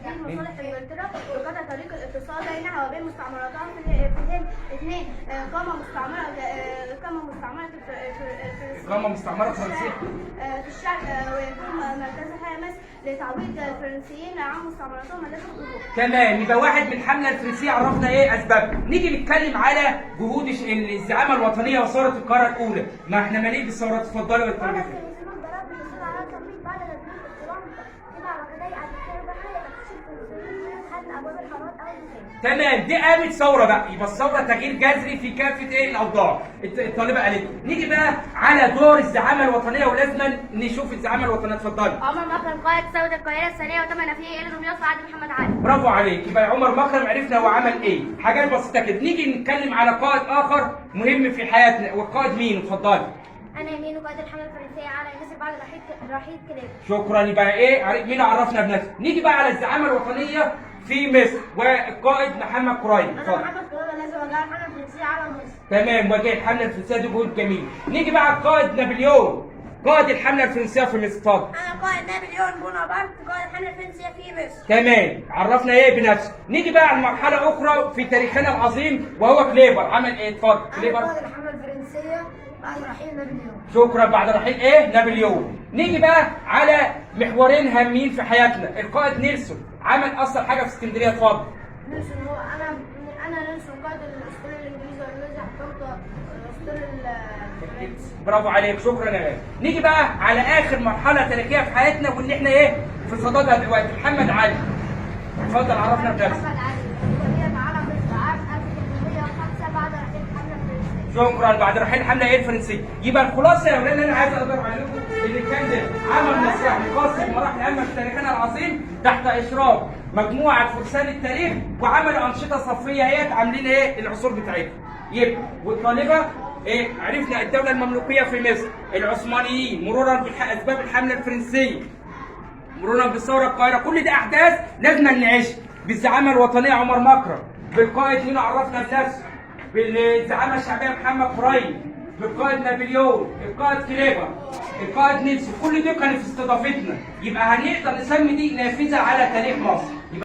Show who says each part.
Speaker 1: تنزيل مصالح انجلترا وقطع طريق الاتصال بينها وبين مستعمراتها في حين اثنين
Speaker 2: إقامة مستعمرة فرنسية
Speaker 1: في الشرق ويكون مركزها مصر لتعويض الفرنسيين عن مستعمراتهم التي في الجنوب.
Speaker 2: تمام، يبقى واحد من الحملة الفرنسية عرفنا ايه اسبابها. نيجي نتكلم على جهود الزعامة الوطنية وثورة القاهرة الأولى. ما احنا مالين بالثورات، اتفضلي يا دكتور. تمام، دي قامت ثوره بقى، يبقى الثوره تغيير جذري في كافه ايه الاوضاع. الطالبه قالت. نيجي بقى على دور الزعامه الوطنيه، ولازم نشوف الزعامه الوطنيه. اتفضلي.
Speaker 1: عمر مكرم قائد ثوره القاهره الثانيه وتم فيه إلى دمياط عادل محمد علي.
Speaker 2: برافو عليك، يبقى عمر مكرم عرفنا هو عمل ايه، حاجات بسيطه كده. نيجي نتكلم على قائد اخر مهم في حياتنا، والقائد مين؟ اتفضلي.
Speaker 1: انا يمين قائد الحمله الفرنسيه على مصر بعد رحيل كلاب.
Speaker 2: شكرا، يبقى ايه مين عرفنا بنفسه. نيجي بقى على الزعامه الوطنيه في مصر والقائد محمد قريب.
Speaker 1: انا محمد قريب لازم وجه الحمله الفرنسيه على مصر.
Speaker 2: تمام، وجه الحمله الفرنسيه، دي جهود جميل. نيجي بقى على القائد نابليون قائد الحمله الفرنسيه في مصر. اتفضل.
Speaker 1: انا قائد نابليون بونابرت قائد الحمله الفرنسيه في مصر.
Speaker 2: تمام، عرفنا ايه بنفسه. نيجي بقى على مرحله اخرى في تاريخنا العظيم وهو كليبر. عمل ايه؟ اتفضل. كليبر
Speaker 1: قائد الحمله الفرنسيه بعد رحيل نابليون.
Speaker 2: شكرا، بعد رحيل ايه؟ نابليون. نيجي بقى على محورين هامين في حياتنا. القائد نيلسون عمل اصل حاجه في اسكندريه. اتفضل.
Speaker 1: نيلسون هو انا نيلسون قائد الاسطول الانجليزي والذي حكمت الاسطول الفرنسي.
Speaker 2: برافو عليك، شكرا يا غالي. نيجي بقى على اخر مرحله تاريخيه في حياتنا واللي احنا ايه في صددها دلوقتي. محمد علي. اتفضل، عرفنا بنفسك.
Speaker 1: محمد علي ولي على مصر عام 1805 بعد رحيل الحمله الفرنسيه.
Speaker 2: شكرا، بعد رحيل الحمله ايه الفرنسيه. يبقى الخلاصه يا ولاد اللي انا عايز اقدر عليكم اللي كان ده عمل مسرحي خاص بمراحل هامه في تاريخنا العظيم تحت اشراف مجموعه فرسان التاريخ، وعملوا انشطه صفيه اهيت عاملين ايه العصور بتاعتهم. يبقى والطالبه ايه عرفنا الدوله المملوكيه في مصر، العثمانيين، مرورا باسباب الحمله الفرنسيه، مرورا بالثوره القاهره. كل دي احداث لازم نعيشها. بالزعامه الوطنيه عمر مكرم، بالقائد مين عرفنا بنفسه، بالزعامه الشعبيه محمد قريب، بالقائد نابليون، القائد كليبر، القائد نيلسون. كل دي كانت في استضافتنا. يبقى هنقدر نسمي دي نافذه على تاريخ مصر.